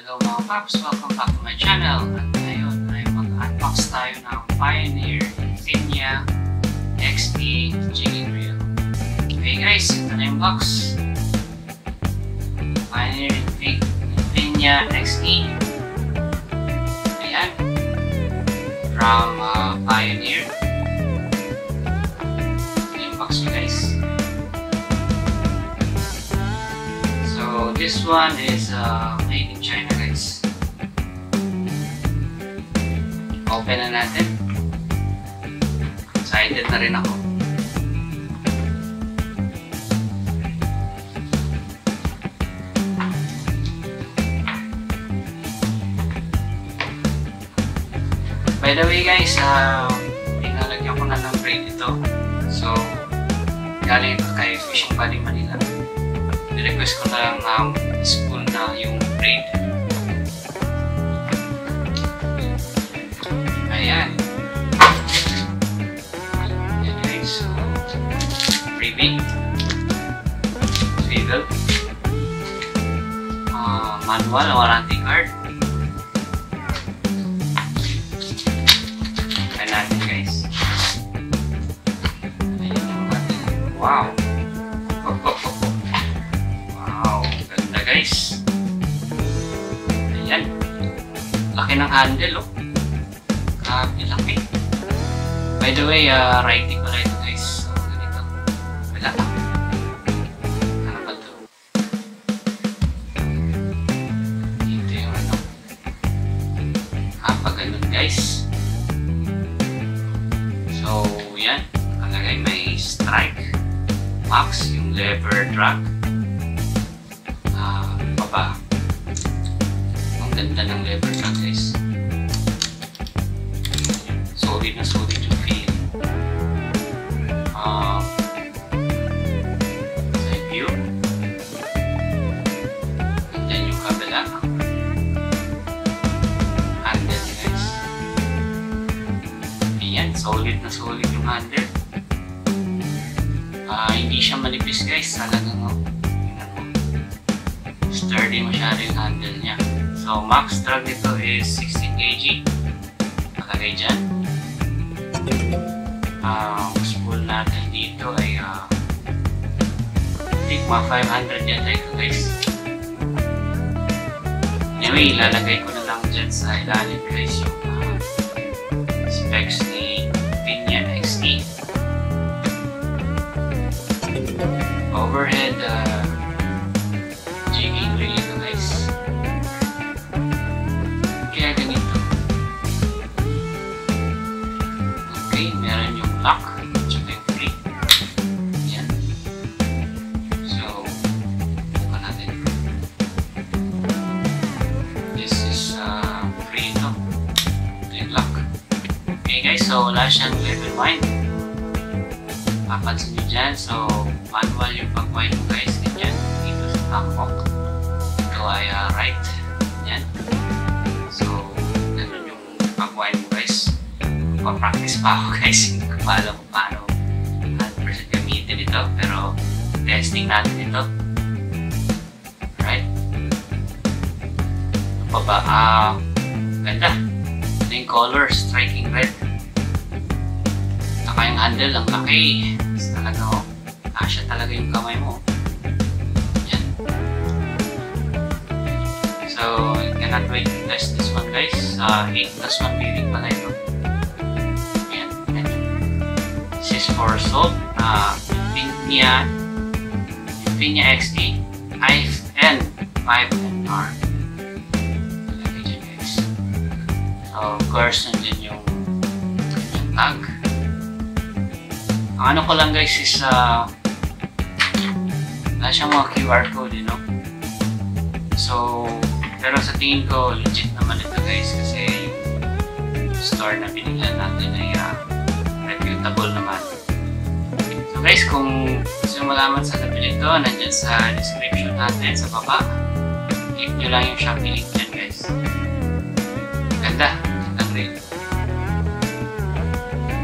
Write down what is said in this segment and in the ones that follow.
Hello mga paps! Welcome back to my channel. At ngayon ay mag-unbox tayo ng Pioneer Infinia XT jigging reel. Okay guys, ito na yung box. Pioneer Infinia XT. Ayan. From Pioneer. Ito yung box nyo guys. So this one is made in China guys. Open na natin. Excited na rin ako. By the way guys, pinalagyan ko na ng braid ito. So galing ito kay Fishing Buddy Manila. I-request ko na lang spool na yung braid. Ayan. Ayan guys. So, freebie. Swivel. Manual, warranty card. Ayan natin guys. Ayan natin. Wow! Guys. Ayan. Laki ng handle, oh. Grabe, laki. By the way, righty pala ito, guys. So, ganito. Wala. Ano ba ito? Dito yung ano. Pag ganun, guys. So, yan. Nakalagay may strike. Max, yung lever drag. Baba. Ang ganda ng lever drag guys. Solid na solid yung feel. Side view. And then yung kabila. Handle guys. Ayan, solid na solid yung handle. Hindi siya manipis guys. Talagang sturdy masyado yung handle niya. So, max drag nito is 16 kg. Nakalagay dyan. Spool natin dito ay Sigma 500 yata ito guys. Anyway, ilalagay ko na lang dyan sa ilalim guys yung specs ni Infinia XT. Overhead jigging reel ito guys. Kaya ganito. Okay, meron yung lock tsaka yung free. Yan. So, buka natin. This is free ito. Ito yung lock. Okay guys, so wala siyang level wind. Papansin nyo dyan. So, manual yung pag-wind mo guys. Ganyan. Dito sa backhook. Ito ay right. Yan. So, ganun yung pag-wind mo guys. Pa-practice pa ako guys. Hindi ko pa alam kung paano 100% gamitin ito. Pero, testing natin ito. Right? Ano pa ba? Ganda. Ito yung color. Striking red. Saka yung handle. Ang laki. Talaga, kasya talaga yung kamay mo. Yan. So, I cannot wait to test this one guys. 8+1 bearing pala ito. Yan. This is for salt. Infinia XT IFN 5NR. Lagay dyan guys. So, of course, nandun yung tag. Ang ano ko lang guys is wala siyang mga QR code, you know? So, pero sa tingin ko legit naman ito guys kasi yung store na binigyan natin ay reputable naman. So guys, kung gusto nyo malaman sa nabili ito, nandyan sa description natin sa baba. Click nyo lang yung Shopee link dyan guys. Ganda, gandang rin.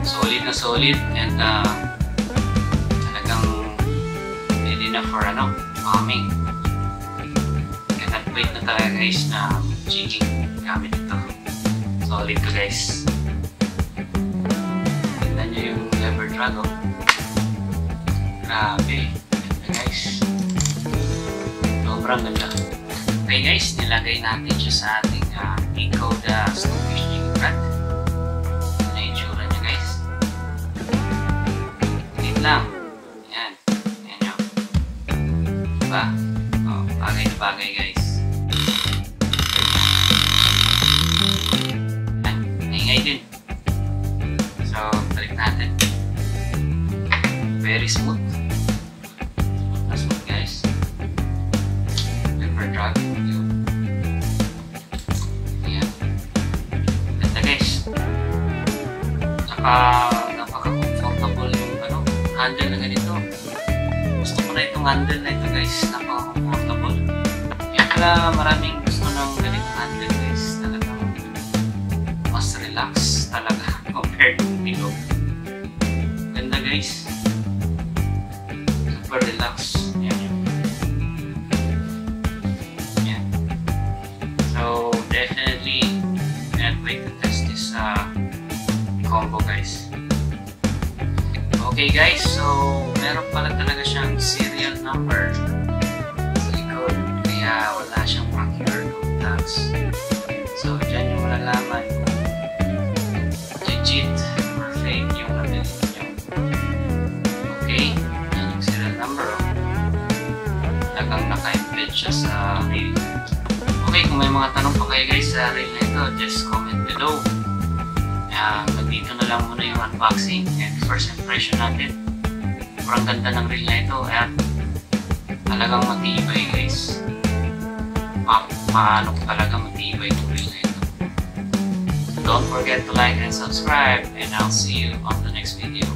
Solid na solid and talagang ready na for farming. Cannot lightweight na talaga guys na jigging gamit ito. Solid to guys. Tignan nyo yung lever drag oh. Grabe. Ganda guys. Sobrang ganda. Okay guys, nilagay natin siya sa ating Ecoda Stonefish Jigging Rod. Ano yung itsura niya guys. Wait lang. Ayan. Ayan nyo. Diba? Oh, bagay na bagay guys. Ayan. Naingay din. So, balik natin. Very smooth. Smooth guys. Lever drag. Ayan. Ganda guys. Napaka-comfortable yung handle na ganito. Gusto ko na itong handle na ito guys. Napaka-comfortable. Kaya pala maraming gusto ng ganitong handle guys. Talagang mas relax talaga compared to pillow. Ganda guys. Super relax. Ayan. Ayan. So definitely can't wait to test this combo guys. Okay guys, so meron pala talaga siyang serial number sa likod, kaya wala siyang mga QR code tags. So dyan yung malalaman kung legit or fake yung nabili nyo. Okay, yan yung serial number. Talagang naka-embed siya sa reel. Okay, kung may mga tanong pa kayo guys sa reel na ito, just comment below. Nandito na lang muna yung unboxing and first impression natin. Sobrang ganda ng reel na ito at talagang matibay guys. Paano talaga matibay itong reel na ito. Don't forget to like and subscribe and I'll see you on the next video.